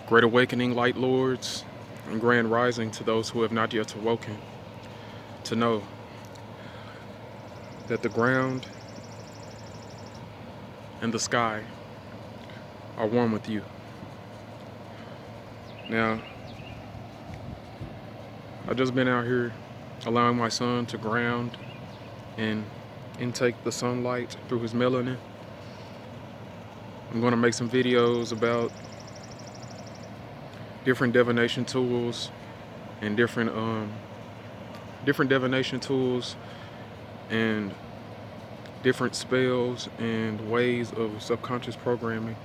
Great awakening, light lords, and grand rising to those who have not yet awoken, to know that the ground and the sky are one with you. Now, I've just been out here allowing my son to ground and intake the sunlight through his melanin. I'm going to make some videos about different divination tools and different divination tools and different spells and ways of subconscious programming,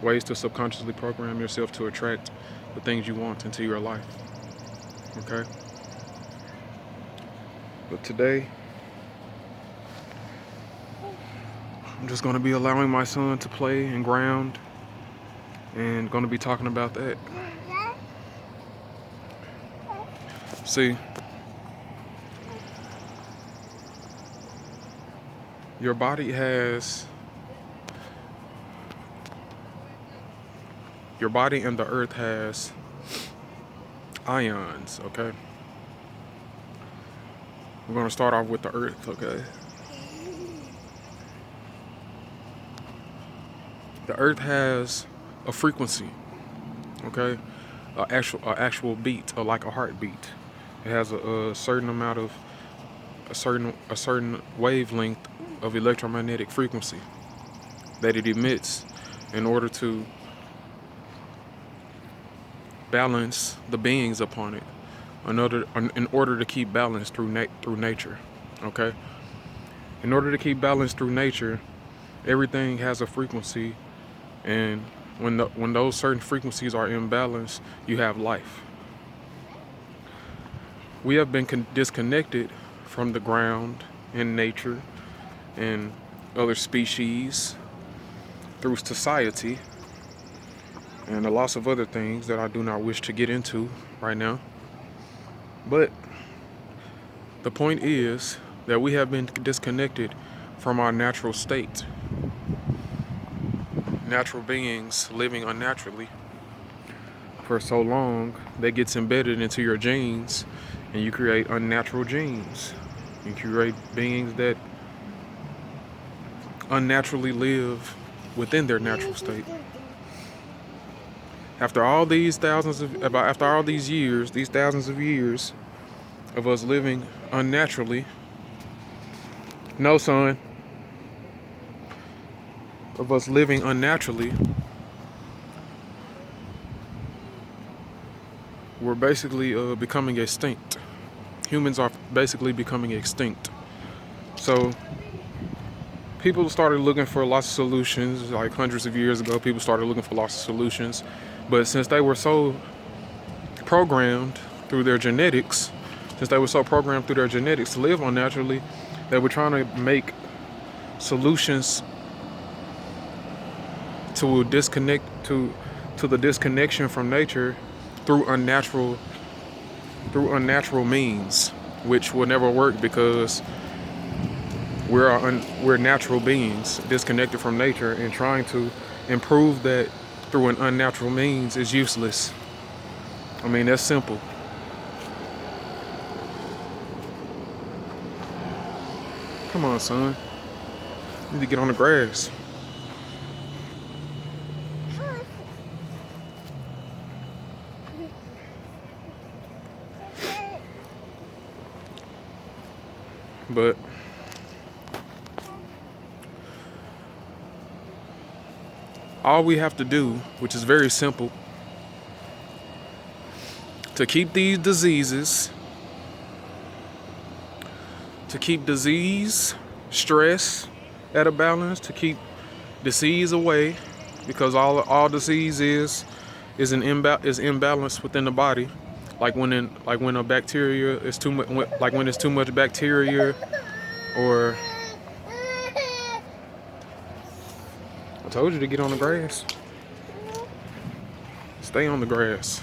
ways to subconsciously program yourself to attract the things you want into your life. Okay? But today, I'm just going to be allowing my son to play and ground, and going to be talking about that. See, your body and the earth has ions, okay? We're going to start off with the earth, okay? The earth has a frequency, okay? An actual beat, or like a heartbeat. It has a certain amount of a certain wavelength of electromagnetic frequency that it emits in order to balance the beings upon it, in order to keep balance through nature. Okay? In order to keep balance through nature, everything has a frequency, and when those certain frequencies are imbalanced, you have life. We have been disconnected from the ground and nature and other species through society and a lots of other things that I do not wish to get into right now. But the point is that we have been disconnected from our natural state. Natural beings living unnaturally for so long, that gets embedded into your genes, and you create unnatural genes. You create beings that unnaturally live within their natural state. After all these thousands of years of us living unnaturally, no, son, of us living unnaturally, we're basically becoming extinct. Humans are basically becoming extinct. So people started looking for lots of solutions. Like hundreds of years ago, people started looking for lots of solutions. But since they were so programmed through their genetics, to live unnaturally, they were trying to make solutions to the disconnection from nature through unnatural means, which will never work, because we're natural beings disconnected from nature, and trying to improve that through an unnatural means is useless. I mean, that's simple. Come on, son. You need to get on the grass. But all we have to do, which is very simple, to keep these diseases, to keep disease, stress at a balance, to keep disease away, because all disease is imbalance within the body. Like when a bacteria is too much, like when it's too much bacteria, or I told you to get on the grass. Stay on the grass.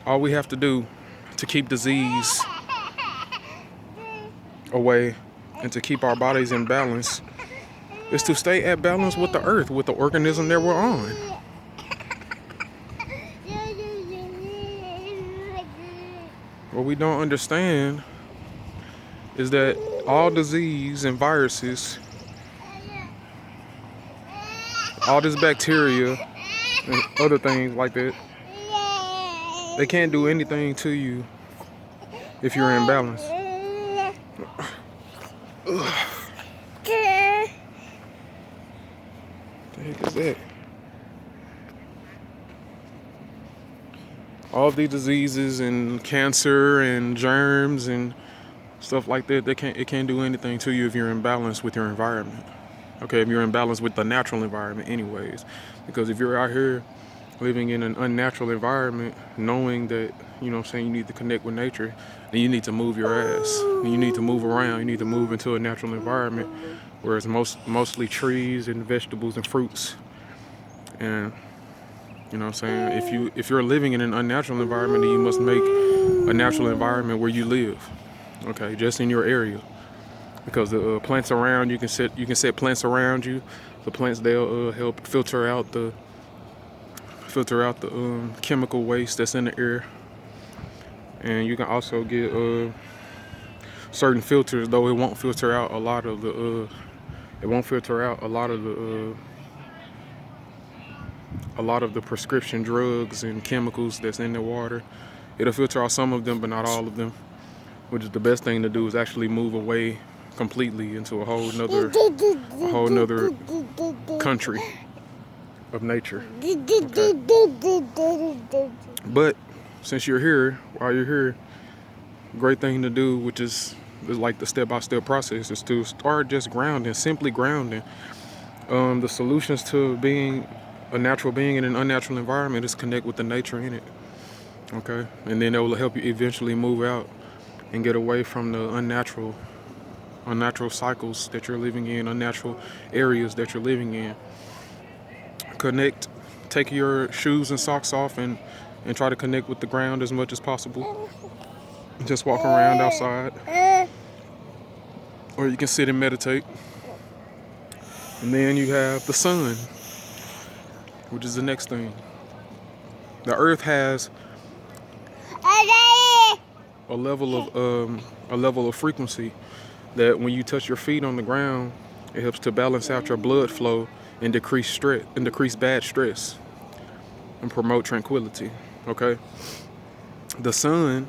All we have to do to keep disease away and to keep our bodies in balance is to stay at balance with the earth, with the organism that we're on. What we don't understand is that all disease and viruses, all this bacteria and other things like that, they can't do anything to you if you're in balance. Ugh. What the heck is that? All of these diseases and cancer and germs and stuff like that, it can't do anything to you if you're in balance with your environment. Okay, if you're in balance with the natural environment anyways. Because if you're out here living in an unnatural environment, knowing that, you know what I'm saying, you need to connect with nature, then you need to move your ass. And you need to move around. You need to move into a natural environment where it's mostly trees and vegetables and fruits. And you know what I'm saying? If you're living in an unnatural environment, then you must make a natural environment where you live. Okay, just in your area. Because the plants around you can set plants around you. The plants, they'll help filter out the chemical waste that's in the air. And you can also get certain filters, though it won't filter out a lot of the a lot of the prescription drugs and chemicals that's in the water. It'll filter out some of them, but not all of them. Which is the best thing to do is actually move away completely into a whole nother country of nature. Okay. But since you're here, while you're here, great thing to do, which is like the step-by-step process, is to start just grounding, simply grounding. The solutions to being a natural being in an unnatural environment is connect with the nature in it. Okay, and then it will help you eventually move out and get away from the unnatural cycles that you're living in, unnatural areas that you're living in. Connect, take your shoes and socks off and try to connect with the ground as much as possible. Just walk around outside. Or you can sit and meditate. And then you have the sun, which is the next thing. The earth has a level of frequency that when you touch your feet on the ground, it helps to balance out your blood flow and decrease bad stress and promote tranquility. Okay. The sun,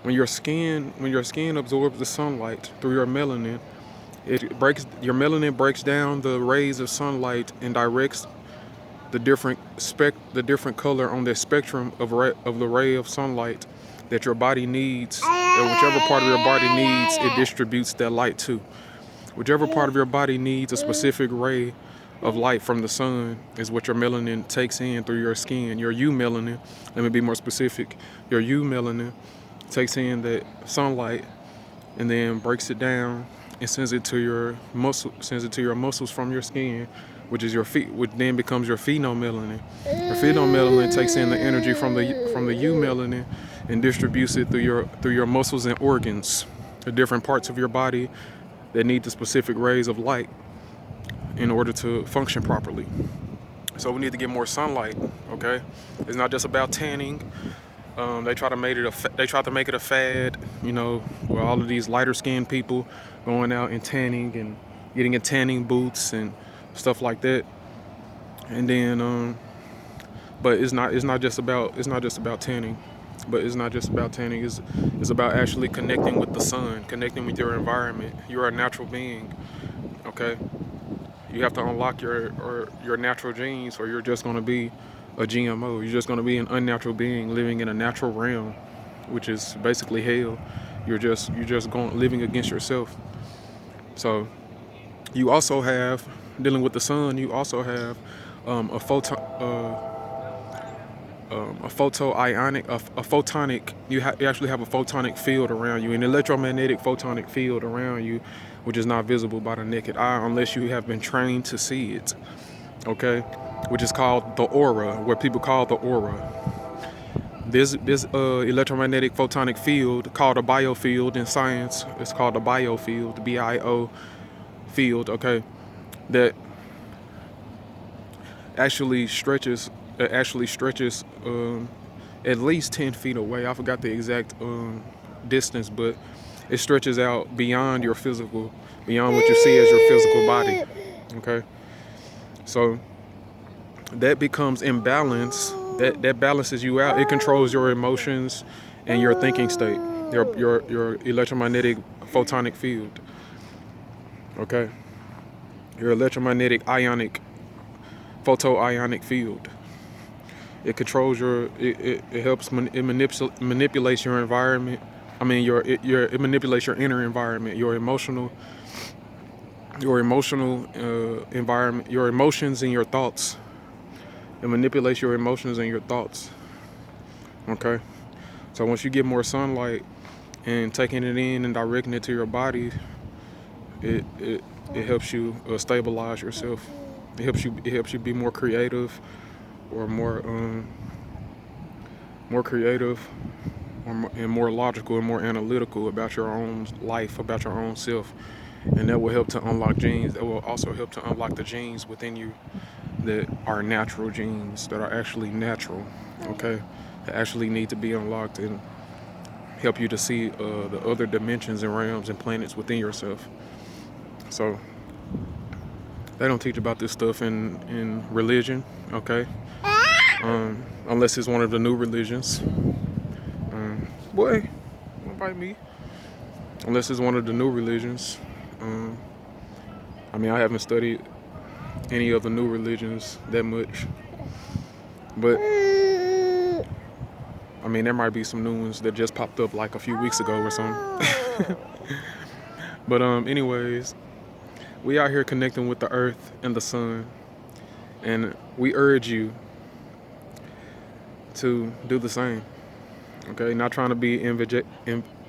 when your skin absorbs the sunlight through your melanin, your melanin breaks down the rays of sunlight and directs the different color on the spectrum of the ray of sunlight that your body needs, or whichever part of your body needs, it distributes that light to. Whichever part of your body needs a specific ray of light from the sun is what your melanin takes in through your skin. Your U melanin, let me be more specific, your U melanin takes in that sunlight and then breaks it down and sends it to your muscles from your skin, which is your feet, which then becomes your phenomelanin. Your phenomelanin takes in the energy from the U melanin and distributes it through your muscles and organs, the different parts of your body that need the specific rays of light in order to function properly. So we need to get more sunlight. Okay, it's not just about tanning. They try to make it a fad, you know, where all of these lighter skinned people going out and tanning and getting in tanning booths and stuff like that. And then, but it's not just about tanning. But it's not just about tanning. It's about actually connecting with the sun, connecting with your environment. You're a natural being. Okay, you have to unlock your natural genes, or you're just going to be a GMO. You're just going to be an unnatural being living in a natural realm, which is basically hell. You're just living against yourself. So you also have, dealing with the sun, you also have a photonic. You actually have a photonic field around you, an electromagnetic photonic field around you, which is not visible by the naked eye unless you have been trained to see it. Okay, which is called the aura, what people call the aura. This electromagnetic photonic field called a biofield in science. It's called a biofield, bio field. Okay, that actually stretches. At least 10 feet away. I forgot the exact distance, but it stretches out beyond your physical, beyond what you see as your physical body. Okay, so that becomes imbalance. That balances you out. It controls your emotions and your thinking state. Your electromagnetic photonic field. Okay, your electromagnetic ionic photoionic field. It controls it helps it manipulates your environment. I mean it manipulates your inner environment, your emotional environment, your emotions and your thoughts. It manipulates your emotions and your thoughts. Okay, so once you get more sunlight and taking it in and directing it to your body, it helps you stabilize yourself. It helps you be more creative, or more creative, and more logical and more analytical about your own life, about your own self. And that will help to unlock genes. That will also help to unlock the genes within you that are natural genes, that are actually natural, okay? That actually need to be unlocked and help you to see the other dimensions and realms and planets within yourself. So they don't teach about this stuff in religion, okay? Unless it's one of the new religions. Boy, don't bite me. Unless it's one of the new religions. I mean, I haven't studied any of the new religions that much, but I mean, there might be some new ones that just popped up like a few weeks ago or something. But anyways, we out here connecting with the earth and the sun, and we urge you to do the same. Okay, not trying to be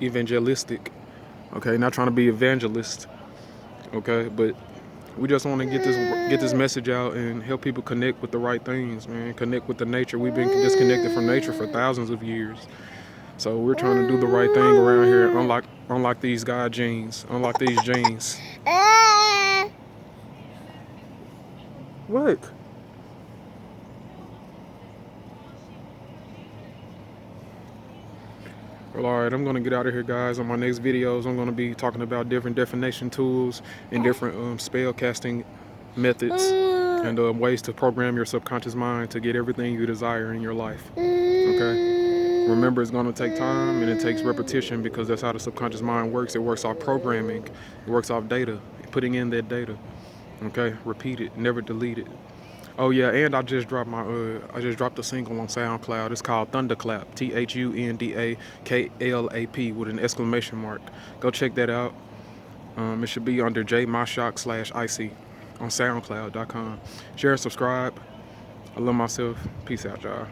evangelistic. Okay, not trying to be evangelist. Okay, but we just want to get this message out and help people connect with the right things, man. Connect with the nature. We've been disconnected from nature for thousands of years, so we're trying to do the right thing around here. Unlock these God genes. Unlock these genes. What? Well, all right, I'm going to get out of here, guys. On my next videos, I'm going to be talking about different definition tools and different spell casting methods and ways to program your subconscious mind to get everything you desire in your life. Okay? Remember, it's going to take time and it takes repetition, because that's how the subconscious mind works. It works off programming. It works off data, putting in that data. Okay? Repeat it. Never delete it. Oh yeah, and I just dropped a single on SoundCloud. It's called Thunderclap, THUNDAKLAP with an exclamation mark. Go check that out. It should be under Mashiac/IC on SoundCloud.com. Share and subscribe. I love myself. Peace out, y'all.